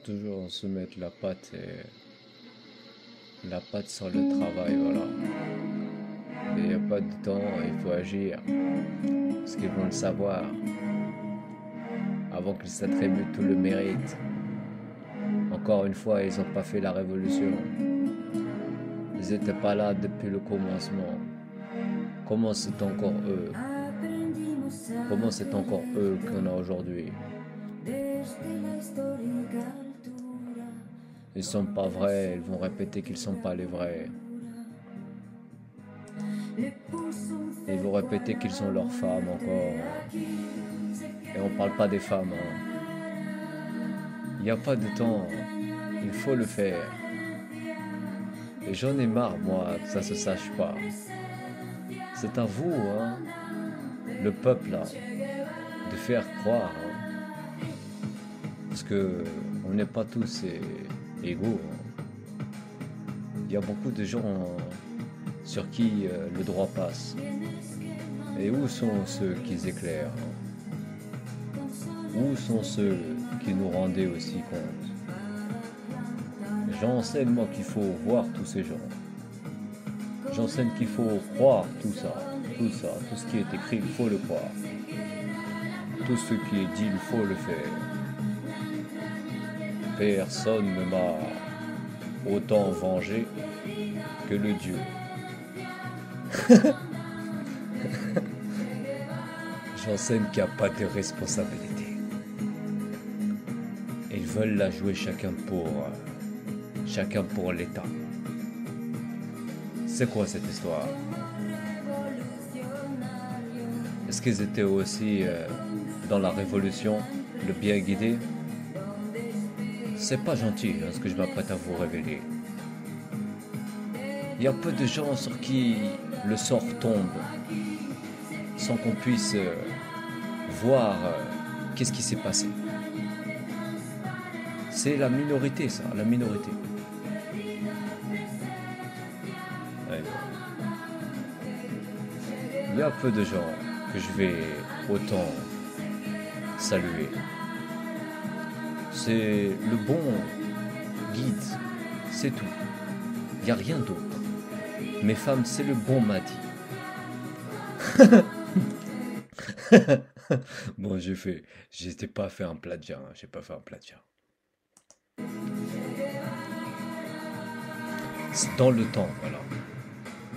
Toujours se mettre la patte sur le travail, voilà. Il n'y a pas de temps, il faut agir. Parce qu'ils vont le savoir avant qu'ils s'attribuent tout le mérite. Encore une fois, ils n'ont pas fait la révolution. Ils n'étaient pas là depuis le commencement. Comment c'est encore eux? Comment c'est encore eux qu'on a aujourd'hui? Ils sont pas vrais, ils vont répéter qu'ils sont pas les vrais. Ils vont répéter qu'ils sont leurs femmes encore. Et on parle pas des femmes. Il n'y a pas de temps. Il faut le faire. Et j'en ai marre, moi, que ça se sache pas. C'est à vous, le peuple, là, de faire croire. Parce que on n'est pas tous égaux. Il y a beaucoup de gens sur qui le droit passe. Et où sont ceux qui éclairent? Où sont ceux qui nous rendaient aussi compte? J'enseigne moi qu'il faut voir tous ces gens. J'enseigne qu'il faut croire tout ça, tout ce qui est écrit, il faut le croire. Tout ce qui est dit, il faut le faire. Personne ne m'a autant vengé que le Dieu. J'enseigne qu'il n'y a pas de responsabilité. Ils veulent la jouer chacun pour l'État. C'est quoi cette histoire? Est-ce qu'ils étaient aussi dans la révolution, le bien guidé? C'est pas gentil ce que je m'apprête à vous révéler. Il y a peu de gens sur qui le sort tombe sans qu'on puisse voir qu'est-ce qui s'est passé. C'est la minorité, ça, la minorité. Ouais. Il y a peu de gens que je vais autant saluer. C'est le bon guide, c'est tout. Il n'y a rien d'autre. Mes femmes, c'est le bon Mahdi. Bon, j'étais pas fait un plagiat, j'ai pas fait un plagiat. C'est dans le temps, voilà.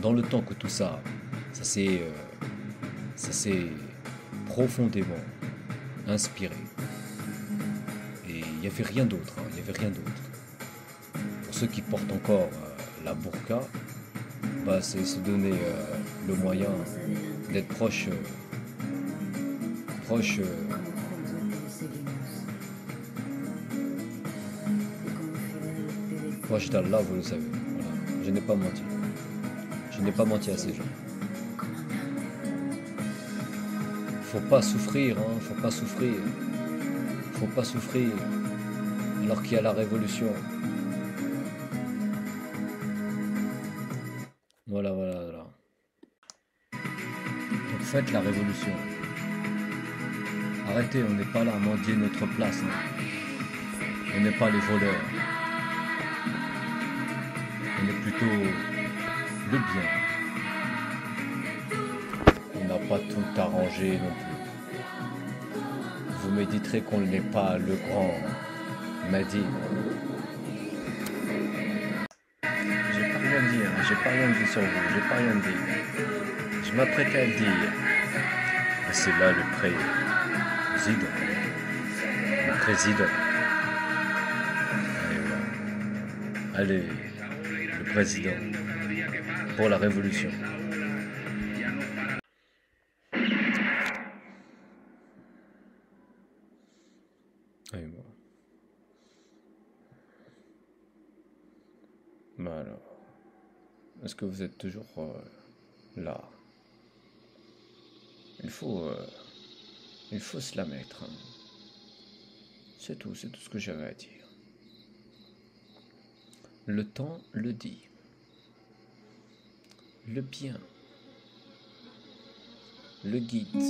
Dans le temps que tout ça, ça s'est profondément inspiré. Et il n'y avait rien d'autre, il n'y avait rien d'autre. Pour ceux qui portent encore la burqa, bah, c'est se donner le moyen d'être proche d'Allah, vous le savez. Voilà. Je n'ai pas menti. Je n'ai pas menti à ces gens. Faut pas souffrir, faut pas souffrir. Faut pas souffrir alors qu'il y a la révolution. Voilà. Donc faites la révolution. Arrêtez, on n'est pas là à mendier notre place. On n'est pas les voleurs. On est plutôt le bien. On n'a pas tout arrangé non plus. Vous méditerez qu'on n'est pas le grand Mahdi. J'ai pas rien dit sur vous, j'ai pas rien dit. Je m'apprête à le dire. Et c'est là le président. Le président. Allez, le président. Pour la révolution. Et bon. Bah alors. Est-ce que vous êtes toujours là? Il faut se la mettre. C'est tout ce que j'avais à dire. Le temps le dit. Le bien. Le guide.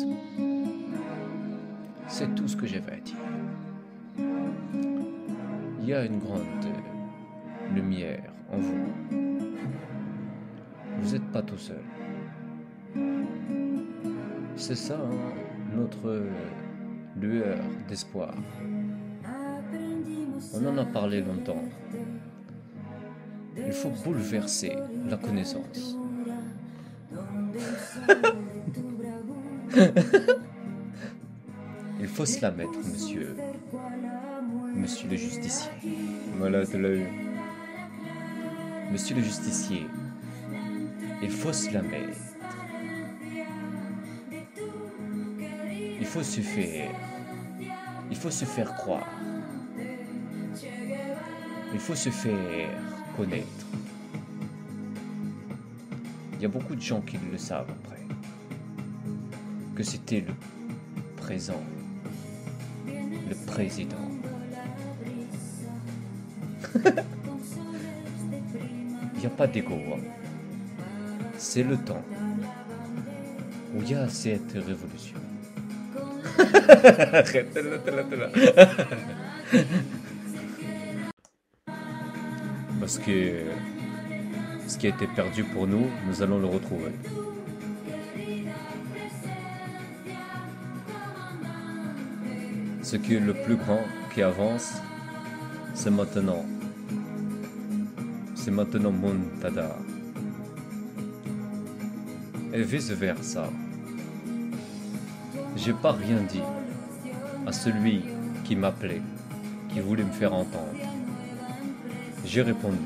C'est tout ce que j'avais à dire. il y a une grande lumière en vous. Vous n'êtes pas tout seul. C'est ça, hein, notre lueur d'espoir. On en a parlé longtemps. Il faut bouleverser la connaissance. Il faut se la mettre, monsieur. Monsieur le justicier. Voilà, tu l'as eu. Monsieur le justicier. Il faut se la mettre. Il faut se faire. Il faut se faire croire. Il faut se faire connaître. Il y a beaucoup de gens qui le savent après. Que c'était le présent. Le président. Il n'y a pas d'ego. Hein. C'est le temps où il y a cette révolution. Parce que ce qui a été perdu pour nous, nous allons le retrouver. Ce qui est le plus grand qui avance, c'est maintenant. C'est maintenant Montada. Et vice versa. J'ai pas rien dit à celui qui m'appelait, qui voulait me faire entendre. J'ai répondu.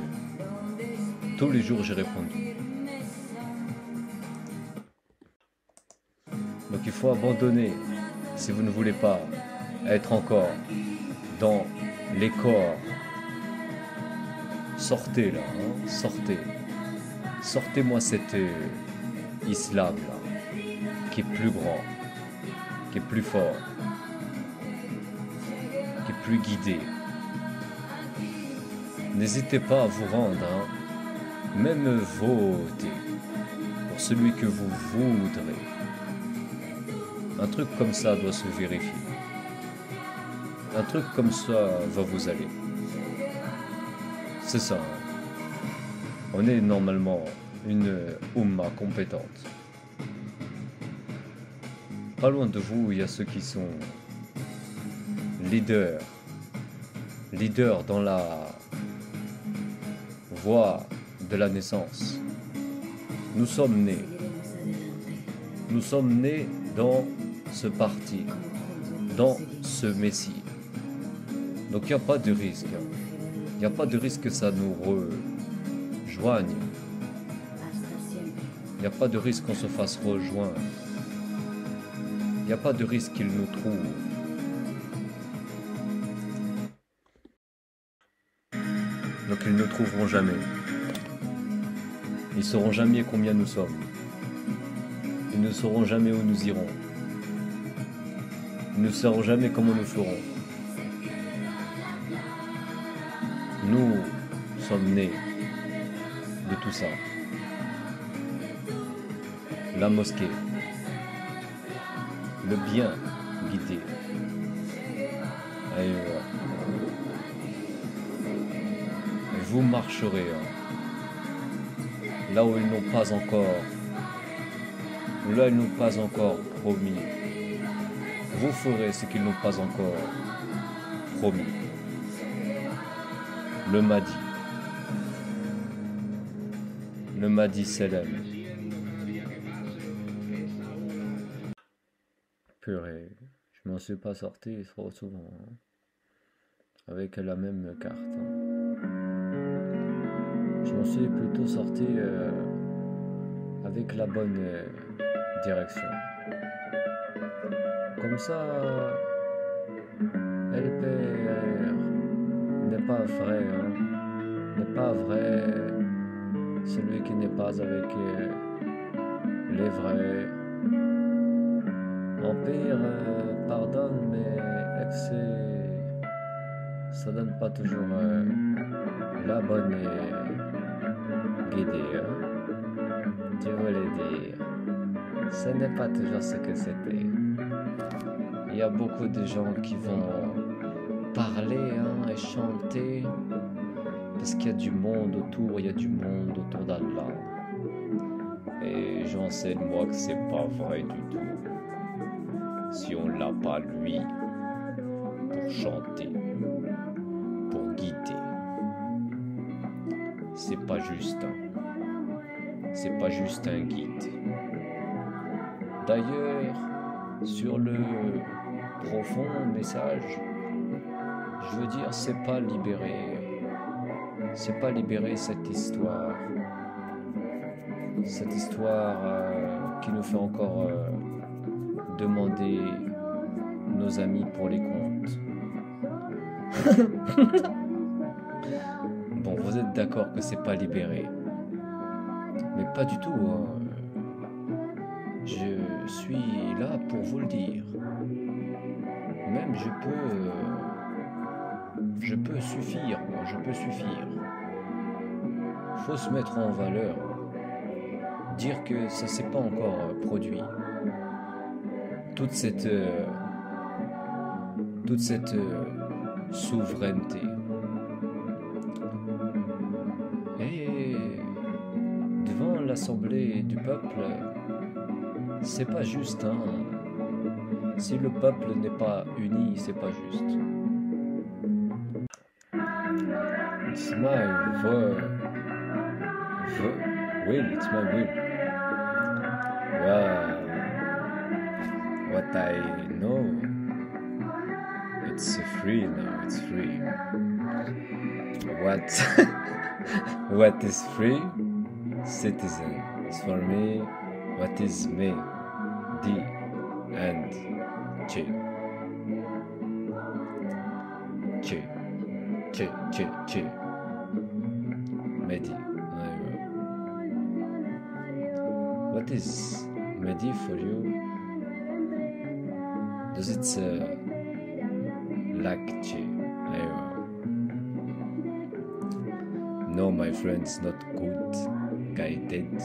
Tous les jours, j'ai répondu. Donc il faut abandonner si vous ne voulez pas être encore dans les corps. Sortez là, hein, sortez. Sortez-moi cet islam là, qui est plus grand, qui est plus fort, qui est plus guidé. N'hésitez pas à vous rendre, hein. Même votez pour celui que vous voudrez. Un truc comme ça doit se vérifier. Un truc comme ça va vous aller. C'est ça. On est normalement une Oumma compétente. Pas loin de vous, il y a ceux qui sont leaders. Leaders dans la voie de la naissance. Nous sommes nés. Nous sommes nés dans ce parti, dans ce Messie. Donc il n'y a pas de risque. Il n'y a pas de risque que ça nous rejoigne. Il n'y a pas de risque qu'on se fasse rejoindre. Il n'y a pas de risque qu'ils nous trouvent. Donc ils ne nous trouveront jamais. Ils ne sauront jamais combien nous sommes. Ils ne sauront jamais où nous irons. Ils ne sauront jamais comment nous ferons. Nous sommes nés de tout ça. La mosquée. Le bien guidé. Et vous marcherez là où ils n'ont pas encore, promis. Vous ferez ce qu'ils n'ont pas encore promis. Le Mahdi Selem. Purée, je m'en suis pas sorti trop souvent, hein, avec la même carte. Hein. Je m'en suis plutôt sorti avec la bonne direction. Comme ça, LPR n'est pas vrai, hein, n'est pas vrai. Celui qui n'est pas avec les vrais. Empire pardonne, mais excès, ça donne pas toujours la bonne guidée. Hein. Je voulais dire, ce n'est pas toujours ce que c'était. Il y a beaucoup de gens qui vont parler hein, et chanter, parce qu'il y a du monde autour, il y a du monde autour d'Allah. Et j'enseigne moi que c'est pas vrai du tout. Si on l'a pas lui pour chanter, pour guider, c'est pas juste c'est pas juste un guide. D'ailleurs, sur le profond message, je veux dire, c'est pas libérer cette histoire qui nous fait encore demander nos amis pour les comptes. Bon, vous êtes d'accord que c'est pas libéré, mais pas du tout. Je suis là pour vous le dire. Même je peux suffire, moi, je peux suffire. Faut se mettre en valeur. Dire que ça s'est pas encore produit. Toute cette souveraineté. Et devant l'assemblée du peuple, c'est pas juste, hein. Si le peuple n'est pas uni, c'est pas juste. It's my will, it's my will. Wow. What I know, it's free now, it's free. What is free? Citizen. It's for me, what is me? D and Ch. Mehdi. What is Mehdi for you? Does it like Che? No, my friends, not good guided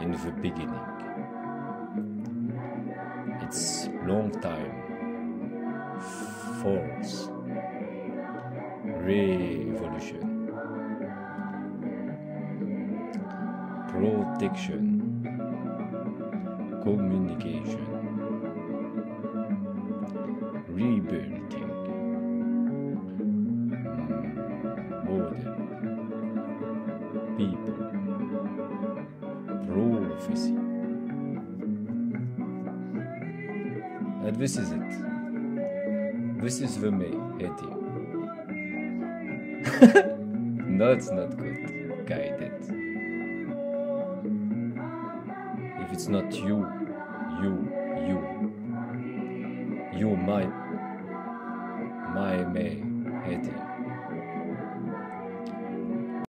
in the beginning. It's long time. Force. Revolution. Protection. Communication. Rebuilding. Model. People. Prophecy. And this is it. This is the me, Eddie. No, it's not good. Guided. If it's not you, my me, Eddie.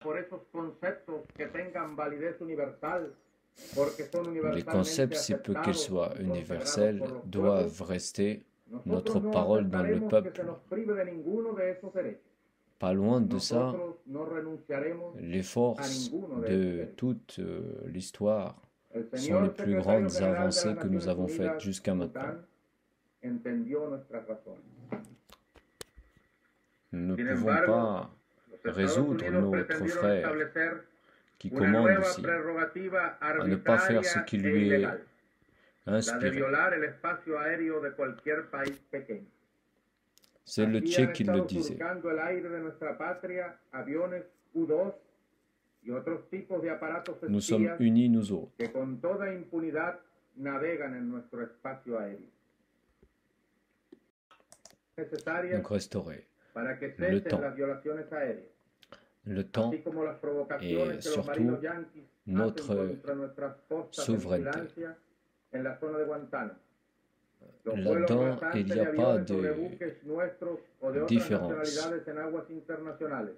Por esos conceptos que tengan validez universal. Les concepts, si peu qu'ils soient universels, doivent rester notre parole dans le peuple. Pas loin de ça, les forces de toute l'histoire sont les plus grandes avancées que nous avons faites jusqu'à maintenant. Nous ne pouvons pas résoudre notre frère qui commande aussi à ne pas faire ce qui lui est inspiré. C'est le Che qui le disait. Nous sommes unis, nous autres. Donc restaurer le temps et surtout notre souveraineté. Là-dedans, il n'y a pas de différence.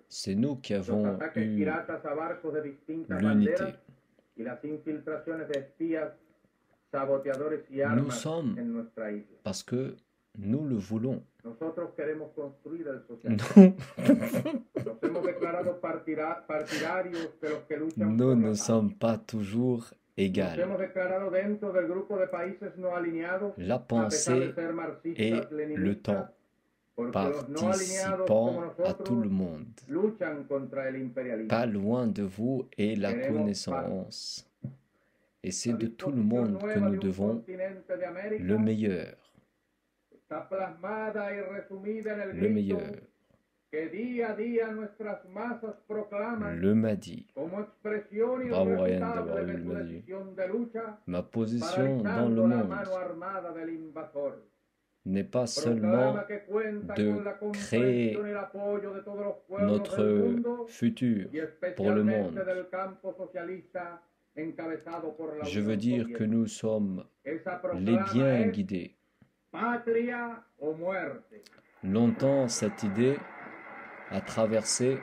C'est nous qui avons eu l'unité. Nous sommes parce que nous le voulons. Nous ne sommes pas toujours égales. La pensée et le temps porque los no alineados participant como à tout le nosotros monde. luchan contra el imperialismo. Pas loin de vous est la Queremos connaissance. Et c'est La de tout le disposición monde que nueva nous de un devons continente de América le meilleur. está plasmada y resumida en el Le grito meilleur. que día a día nuestras masas proclaman Le Mahdi. como expresión Bravo Ryan d'avoir irrefutable eu de le su Mahdi. decisión de lucha, Ma position dans le paralizando la monde mano armada del invasor. n'est pas seulement Proclama que cuenta de con la créer comprensión y el apoyo de todos los pueblos del notre mundo futur y pour le especialmente monde. del campo socialista encabezado por la Je Unión veux dire que Soviética. nous sommes Esa les proclama bien es guidés. patria o muerte. Longtemps, cette idée a traversé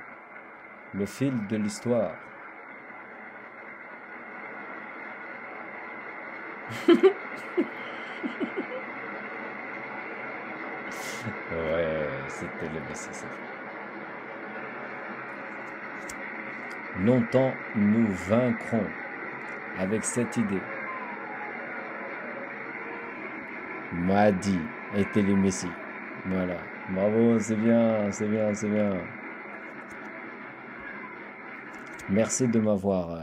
le fil de l'histoire. Ouais, c'était le BCC. Longtemps, nous vaincrons avec cette idée. Mahdi était le Messie. Voilà. Bravo, c'est bien, c'est bien, c'est bien. Merci de m'avoir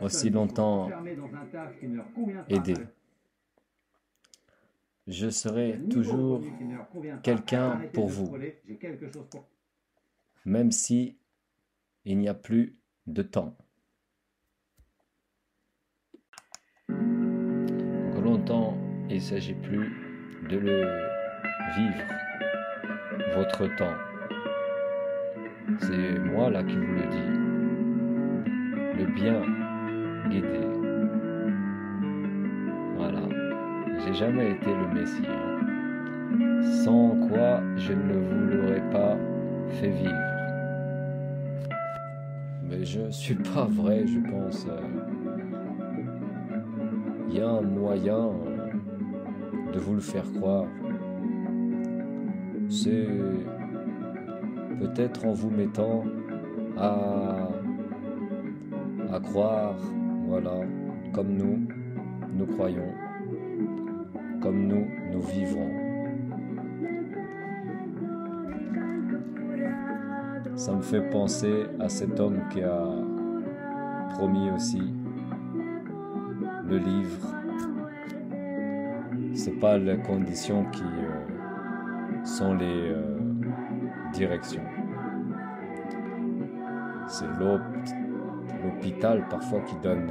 aussi longtemps aidé. Je serai toujours quelqu'un pour vous, même si il n'y a plus de temps. Donc longtemps, il ne s'agit plus de le vivre, votre temps. C'est moi là qui vous le dis. Le bien guidé. Voilà. J'ai jamais été le Messie. Sans quoi je ne vous l'aurais pas fait vivre. Mais je suis pas vrai, je pense. Il y a un moyen de vous le faire croire. C'est peut-être en vous mettant à croire, voilà, comme nous croyons, comme nous vivrons. Ça me fait penser à cet homme qui a promis aussi le livre. C'est pas les conditions qui sont les directions. C'est l'hôpital parfois qui donne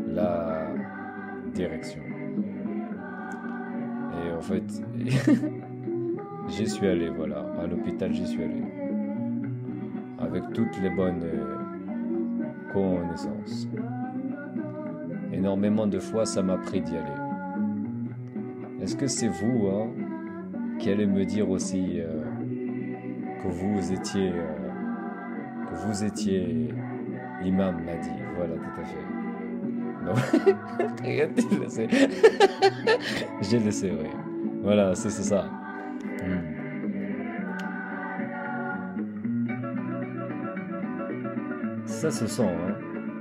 la direction. Et en fait, j'y suis allé, voilà. À l'hôpital, j'y suis allé. Avec toutes les bonnes connaissances. Énormément de fois, ça m'a pris d'y aller. Est-ce que c'est vous qui allez me dire aussi que vous étiez Imam Mahdi? Voilà, tout à fait. Non, rien, j'ai laissé. J'ai laissé, oui. Voilà, c'est ça. Ça se sent,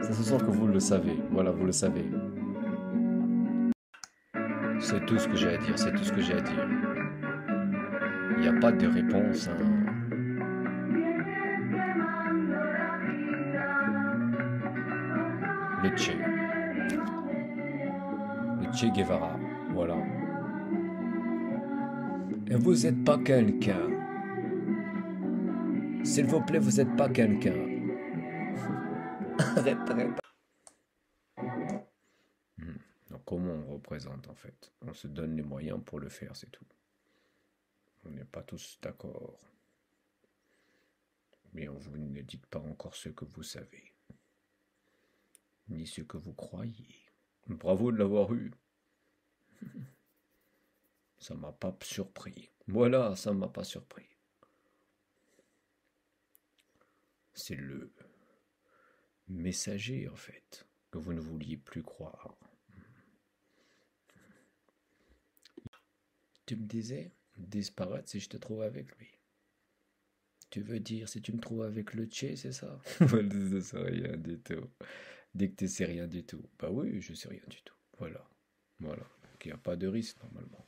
ça se sent que vous le savez. Voilà, vous le savez. C'est tout ce que j'ai à dire, c'est tout ce que j'ai à dire. Il n'y a pas de réponse. Le Che Guevara, voilà. Et vous n'êtes pas quelqu'un. S'il vous plaît, vous n'êtes pas quelqu'un. Arrête. Donc comment on représente en fait? On se donne les moyens pour le faire, c'est tout. On n'est pas tous d'accord. Mais on vous ne dit pas encore ce que vous savez. Ni ce que vous croyez. Bravo de l'avoir eu. Ça m'a pas surpris. Voilà, ça m'a pas surpris. C'est le messager, en fait, que vous ne vouliez plus croire. Tu me disais disparaître si je te trouve avec lui. Tu veux dire si tu me trouves avec le Che, c'est ça? Je sais rien du tout. Dès que tu sais rien du tout. Bah oui, je sais rien du tout. Voilà. Donc il n'y a pas de risque normalement.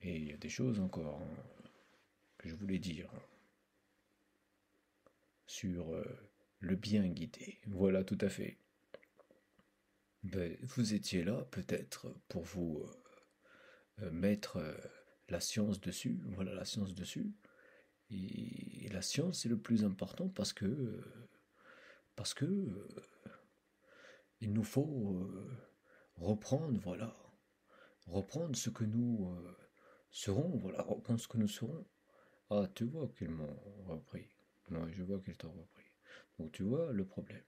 Et il y a des choses encore que je voulais dire sur le bien guidé. Voilà, tout à fait. Ben, vous étiez là peut-être pour vous mettre la science dessus. Voilà, la science dessus. Et la science, c'est le plus important parce que il nous faut reprendre, voilà, reprendre ce que nous serons, voilà, reprendre ce que nous serons. Ah, tu vois qu'ils m'ont repris. Moi, je vois qu'ils t'ont repris. Donc, tu vois le problème.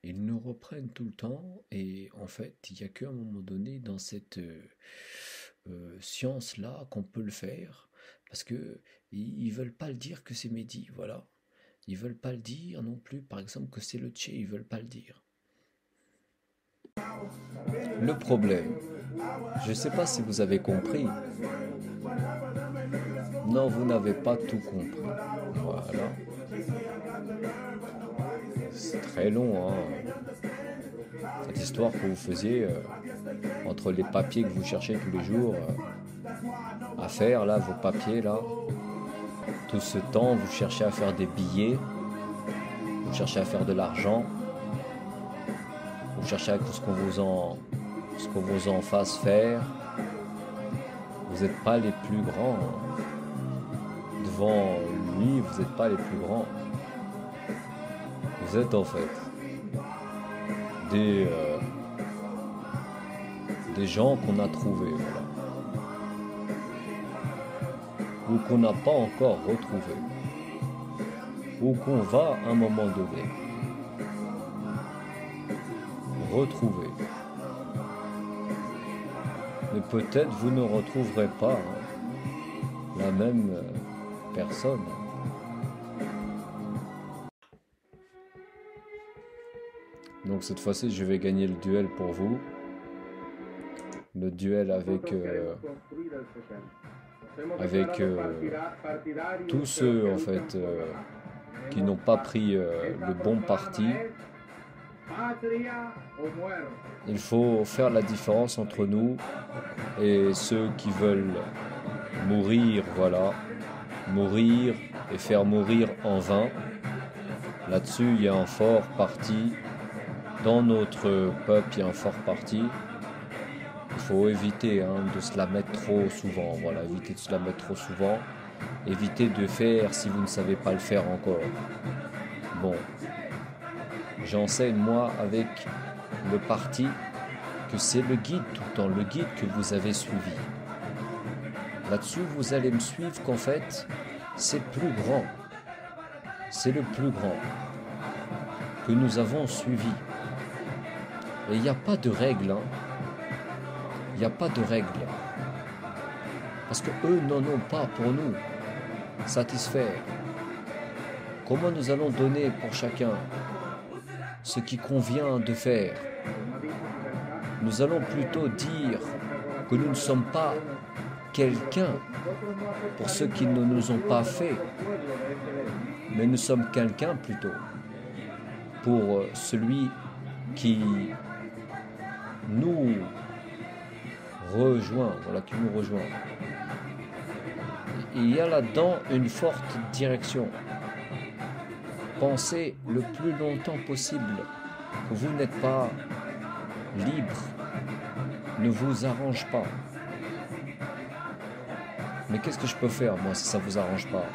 Ils nous reprennent tout le temps et en fait, il n'y a qu'à un moment donné dans cette science-là qu'on peut le faire parce que ils veulent pas le dire que c'est Mehdi, voilà. Ils veulent pas le dire non plus, par exemple, que c'est le Tché, ils veulent pas le dire. Le problème, je ne sais pas si vous avez compris. Non, vous n'avez pas tout compris. Voilà. C'est très long, hein. Cette histoire que vous faisiez entre les papiers que vous cherchez tous les jours à faire, là, vos papiers, là. Tout ce temps, vous cherchez à faire des billets, vous cherchez à faire de l'argent, vous cherchez à ce qu'on vous en fasse faire. Vous n'êtes pas les plus grands. Hein. Devant lui, vous n'êtes pas les plus grands. Vous êtes en fait des gens qu'on a trouvés, voilà. Ou qu'on n'a pas encore retrouvés. Ou qu'on va à un moment donné retrouver. Mais peut-être vous ne retrouverez pas la même personne. Donc cette fois-ci, je vais gagner le duel pour vous. Le duel avec tous ceux en fait qui n'ont pas pris le bon parti. Il faut faire la différence entre nous et ceux qui veulent mourir, voilà, mourir et faire mourir en vain. Là-dessus, il y a un fort parti. Dans notre peuple, il y a un fort parti. Il faut éviter de se la mettre trop souvent. Voilà, éviter de se la mettre trop souvent. Éviter de faire si vous ne savez pas le faire encore. Bon, j'enseigne moi avec le parti que c'est le guide tout le temps, le guide que vous avez suivi. Là-dessus, vous allez me suivre qu'en fait, c'est plus grand. C'est le plus grand que nous avons suivi. Et il n'y a pas de règles. Il n'y a pas de règles. Parce qu'eux n'en ont pas pour nous satisfaire. Comment nous allons donner pour chacun ce qui convient de faire? Nous allons plutôt dire que nous ne sommes pas quelqu'un pour ceux qui ne nous ont pas fait, mais nous sommes quelqu'un plutôt pour celui qui nous rejoint, voilà, qui nous rejoint. Il y a là-dedans une forte direction. Pensez le plus longtemps possible que vous n'êtes pas libre, ne vous arrange pas. Mais qu'est-ce que je peux faire, moi, si ça ne vous arrange pas?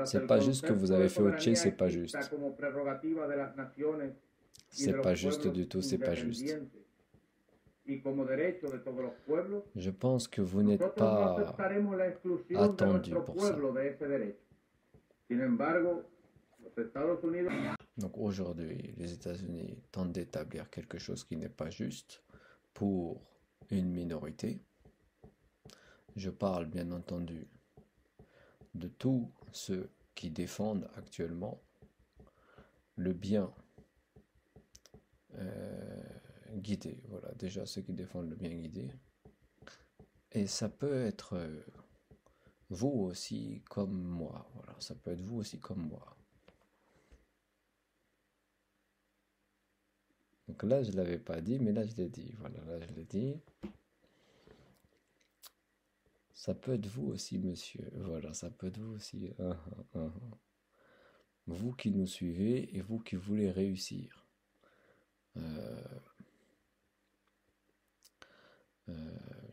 C'est pas juste ce que vous avez fait au Tché, c'est pas juste. C'est pas juste du tout, c'est pas juste. Je pense que vous n'êtes pas attendu pour ça. Donc aujourd'hui, les États-Unis tentent d'établir quelque chose qui n'est pas juste pour une minorité. Je parle bien entendu de tous ceux qui défendent actuellement le bien guidé. Voilà, déjà ceux qui défendent le bien guidé. Et ça peut être vous aussi comme moi. Voilà, ça peut être vous aussi comme moi. Donc là, je ne l'avais pas dit, mais là, je l'ai dit. Voilà, là, je l'ai dit. Ça peut être vous aussi, monsieur. Voilà, ça peut être vous aussi. Vous qui nous suivez et vous qui voulez réussir.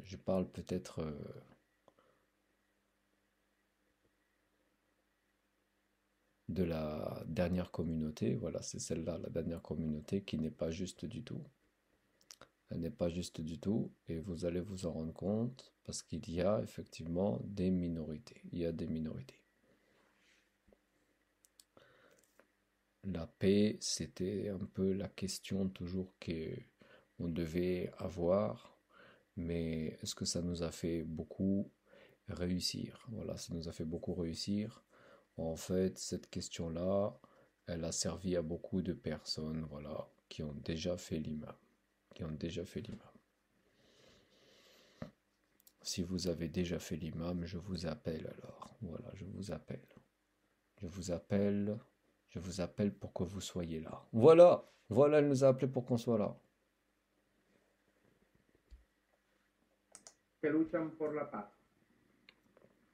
Je parle peut-être de la dernière communauté. Voilà, c'est celle-là, la dernière communauté qui n'est pas juste du tout. Elle n'est pas juste du tout et vous allez vous en rendre compte parce qu'il y a effectivement des minorités. Il y a des minorités. La paix, c'était un peu la question toujours qu'on devait avoir, mais est-ce que ça nous a fait beaucoup réussir? Voilà, ça nous a fait beaucoup réussir. En fait, cette question-là, elle a servi à beaucoup de personnes, voilà, qui ont déjà fait l'imam, qui ont déjà fait l'imam. Si vous avez déjà fait l'imam, je vous appelle alors. Voilà, je vous appelle. Je vous appelle. Je vous appelle pour que vous soyez là. Voilà, voilà, elle nous a appelé pour qu'on soit là. Que luchan por la paz.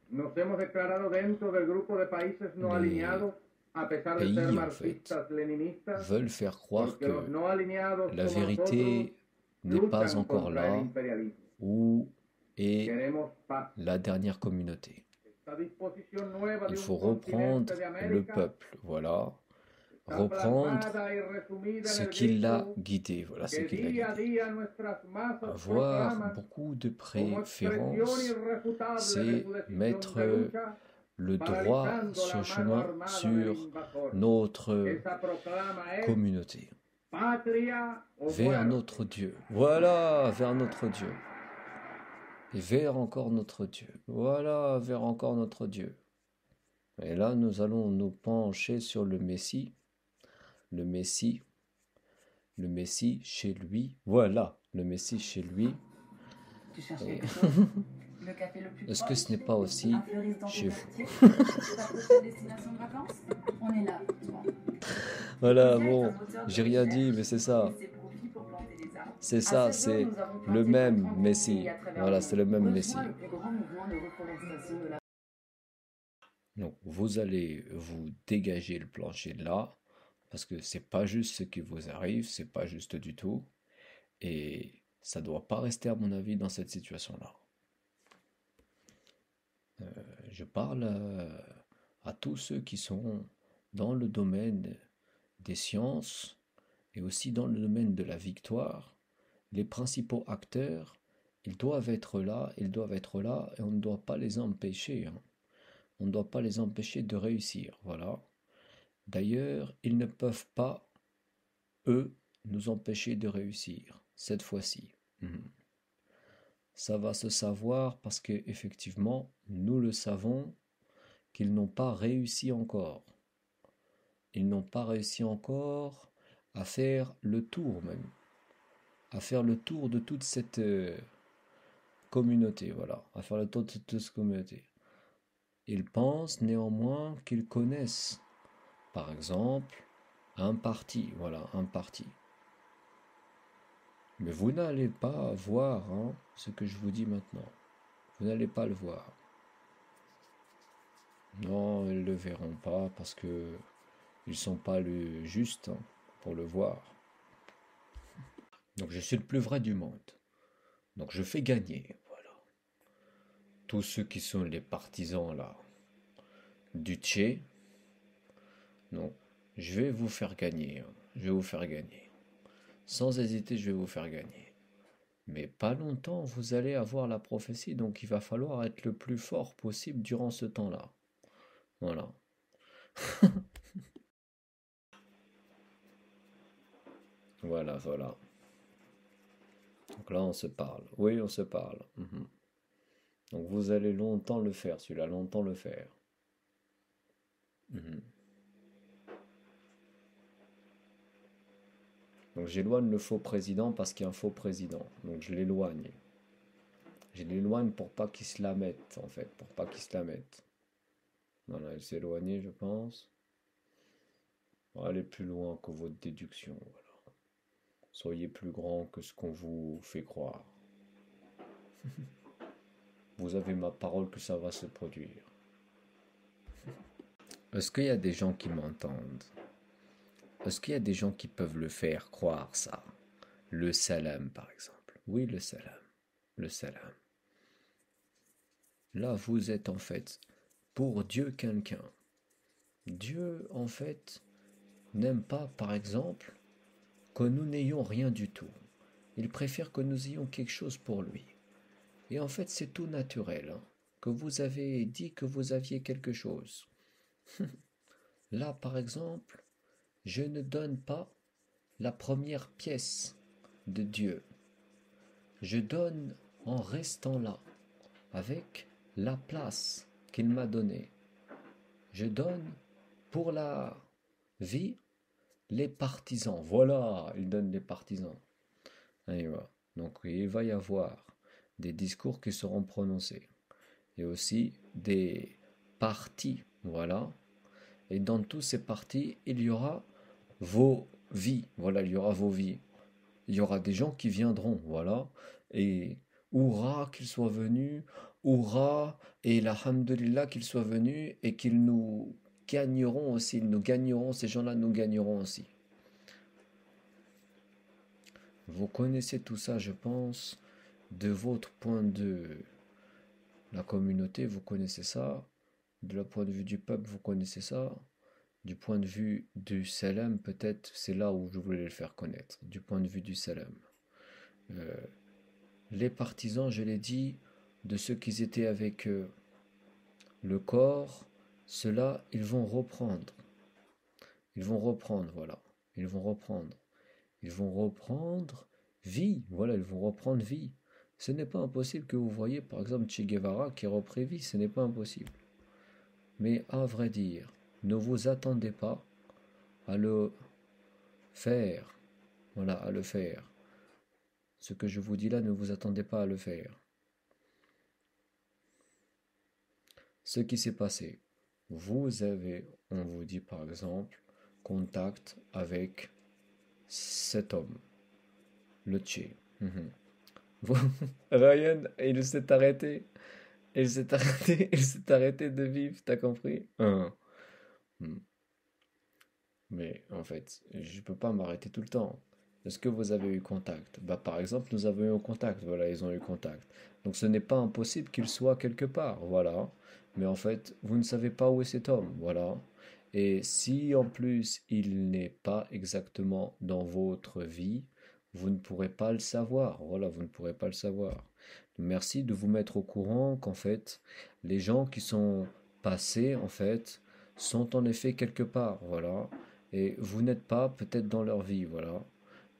Nos hemos declarado dentro del grupo de países no alineados, a pesar de ser Pays, en fait, marxistas, leninistas, veulent faire croire porque que los no alineados la como nosotros vérité n'est pas luchan encore contra el là imperialismo. où est Queremos paz. la dernière communauté. Esta disposición nueva Il de faut un continente reprendre de le América peuple, voilà. está Reprendre plasmada y resumida ce en el qui l'a grito guidé, voilà ce que qui l'a día a guidé. día nuestras masas Avoir proclaman beaucoup de como expresión préférence, irrefutable de c'est su decisión mettre de lucha, le droit paralizando sur la mano chemin armada del sur invasor. notre Esa proclama es communauté, patria o vers muerte. notre Dieu. Voilà, vers notre Dieu. Et vers encore notre Dieu. Voilà, vers encore notre Dieu. Et là, nous allons nous pencher sur le Messie. Le Messie. Le Messie chez lui. Voilà, le Messie chez lui. Tu cherches Et- quelque chose? Le café le plus Est-ce que proche? ce n'est pas aussi Un fleuriste dans chez ton vous? quartier? Ta prochaine destination de vacances? On est là pour toi. Voilà, Isia est bon, un moteur de j'ai rien recherche dit, mais c'est ça. et ses profits pour planter des arbres. C'est À ça, 16 heures, c'est nous avons planté le même 30 Messie. pays à travers Voilà, le c'est monde. le même Rejoins Messie. le plus grand mouvement de reforestation de la Donc, vous allez vous dégager le plancher de là, parce que c'est pas juste ce qui vous arrive, c'est pas juste du tout, et ça doit pas rester, à mon avis, dans cette situation-là. Je parle à tous ceux qui sont dans le domaine des sciences et aussi dans le domaine de la victoire. Les principaux acteurs, ils doivent être là, et on ne doit pas les empêcher, hein. On ne doit pas les empêcher de réussir, voilà. D'ailleurs, ils ne peuvent pas, eux, nous empêcher de réussir, cette fois-ci. Ça va se savoir parce que, effectivement, nous le savons qu'ils n'ont pas réussi encore. Ils n'ont pas réussi encore à faire le tour même, à faire le tour de toute cette communauté, voilà, à faire le tour de toute cette communauté. Ils pensent néanmoins qu'ils connaissent, par exemple, un parti, voilà, un parti. Mais vous n'allez pas voir hein, ce que je vous dis maintenant. Vous n'allez pas le voir. Non, ils ne le verront pas parce que ils ne sont pas le juste hein, pour le voir. Donc je suis le plus vrai du monde. Donc je fais gagner, voilà. Tous ceux qui sont les partisans là du Tché, non, je vais vous faire gagner. Hein. Je vais vous faire gagner. Sans hésiter, je vais vous faire gagner. Mais pas longtemps, vous allez avoir la prophétie, donc il va falloir être le plus fort possible durant ce temps-là. Voilà. Voilà, voilà. Donc là, on se parle. Oui, on se parle. Donc vous allez longtemps le faire, celui-là, longtemps le faire. Donc j'éloigne le faux président parce qu'il y a un faux président. Donc je l'éloigne. Je l'éloigne pour pas qu'il se la mette, en fait. Pour pas qu'il se la mette. Voilà, il s'est éloigné, je pense. On va aller plus loin que votre déduction, voilà. Soyez plus grand que ce qu'on vous fait croire. Vous avez ma parole que ça va se produire. Est-ce qu'il y a des gens qui m'entendent? Est-ce qu'il y a des gens qui peuvent le faire croire ça? Le salam, par exemple. Oui, le salam. Le salam. Là, vous êtes en fait pour Dieu quelqu'un. Dieu, en fait, n'aime pas, par exemple, que nous n'ayons rien du tout. Il préfère que nous ayons quelque chose pour lui. Et en fait, c'est tout naturel, hein, que vous avez dit que vous aviez quelque chose. Là, par exemple, je ne donne pas la première pièce de Dieu. Je donne en restant là, avec la place qu'il m'a donnée. Je donne pour la vie les partisans. Voilà, il donne les partisans. Donc il va y avoir des discours qui seront prononcés et aussi des partis, voilà. Et dans tous ces partis, il y aura vos vies, voilà, il y aura vos vies. Il y aura des gens qui viendront, voilà, et Hourra qu'ils soient venus, Hourra et l'Alhamdulillah qu'ils soient venus et qu'ils nous gagneront aussi, ils nous gagneront, ces gens-là nous gagneront aussi. Vous connaissez tout ça, je pense, de votre point de la communauté, vous connaissez ça, de la point de vue du peuple, vous connaissez ça, du point de vue du salam, peut-être, c'est là où je voulais le faire connaître, du point de vue du salam. Les partisans, je l'ai dit, de ceux qui étaient avec le corps, ceux-là, ils vont reprendre. Ils vont reprendre, voilà. Ils vont reprendre. Ils vont reprendre vie, voilà, ils vont reprendre vie. Ce n'est pas impossible que vous voyez, par exemple, Che Guevara qui reprit vie, ce n'est pas impossible. Mais à vrai dire, ne vous attendez pas à le faire. Voilà, à le faire. Ce que je vous dis là, ne vous attendez pas à le faire. Ce qui s'est passé, vous avez, on vous dit par exemple, contact avec cet homme, le Che. Ryan, il s'est arrêté. Il s'est arrêté. Il s'est arrêté de vivre, t'as compris? Mais en fait, je peux pas m'arrêter tout le temps. Est-ce que vous avez eu contact? Bah, par exemple, nous avons eu contact. Voilà, ils ont eu contact. Donc ce n'est pas impossible qu'il soit quelque part. Voilà. Mais en fait, vous ne savez pas où est cet homme. Voilà. Et si en plus il n'est pas exactement dans votre vie, vous ne pourrez pas le savoir. Voilà, vous ne pourrez pas le savoir. Merci de vous mettre au courant qu'en fait, les gens qui sont passés, en fait, sont en effet quelque part. Voilà. Et vous n'êtes pas peut-être dans leur vie. Voilà.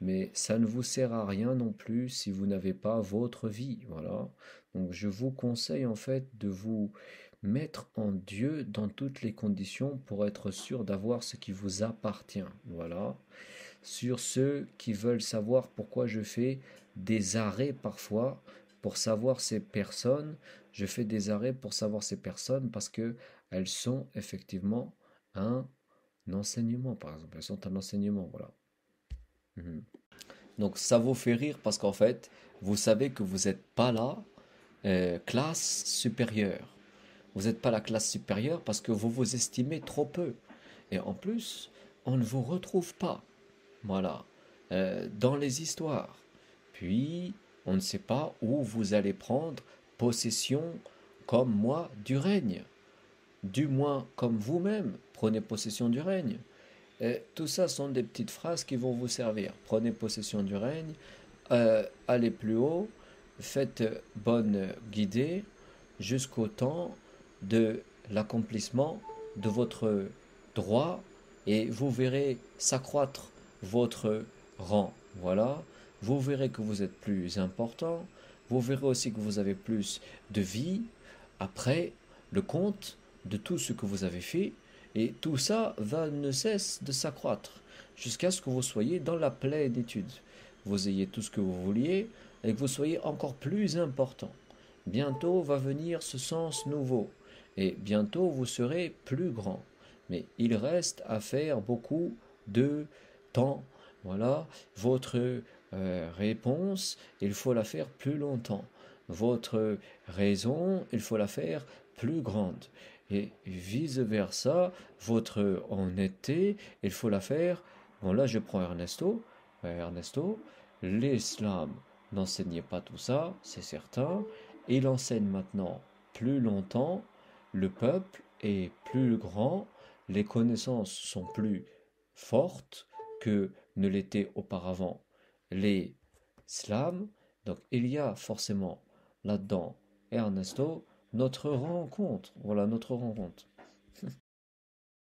Mais ça ne vous sert à rien non plus si vous n'avez pas votre vie. Voilà. Donc je vous conseille en fait de vous mettre en Dieu dans toutes les conditions pour être sûr d'avoir ce qui vous appartient. Voilà. Sur ceux qui veulent savoir pourquoi je fais des arrêts parfois pour savoir ces personnes, je fais des arrêts pour savoir ces personnes parce que elles sont effectivement un enseignement, par exemple. Elles sont un enseignement, voilà. Donc ça vous fait rire parce qu'en fait, vous savez que vous n'êtes pas là, classe supérieure. Vous n'êtes pas la classe supérieure parce que vous vous estimez trop peu. Et en plus, on ne vous retrouve pas. Voilà. Dans les histoires. Puis, on ne sait pas où vous allez prendre possession, comme moi, du règne. Du moins, comme vous-même, prenez possession du règne. Et tout ça sont des petites phrases qui vont vous servir. Prenez possession du règne, allez plus haut, faites bonne guidée jusqu'au temps de l'accomplissement de votre droit et vous verrez s'accroître votre rang. Voilà, vous verrez que vous êtes plus important, vous verrez aussi que vous avez plus de vie après le compte de tout ce que vous avez fait et tout ça va ne cesse de s'accroître jusqu'à ce que vous soyez dans la plénitude. Vous ayez tout ce que vous vouliez et que vous soyez encore plus important. Bientôt va venir ce sens nouveau et bientôt vous serez plus grand. Mais il reste à faire beaucoup de temps. Voilà, votre réponse, il faut la faire plus longtemps. Votre raison, il faut la faire plus grande. Et vice-versa, votre honnêteté, il faut la faire. Bon, là, je prends Ernesto. Ernesto, l'islam n'enseignait pas tout ça, c'est certain. Il enseigne maintenant plus longtemps. Le peuple est plus grand. Les connaissances sont plus fortes que ne l'étaient auparavant les slams. Donc il y a forcément là-dedans, Ernesto, notre rencontre. Voilà notre rencontre.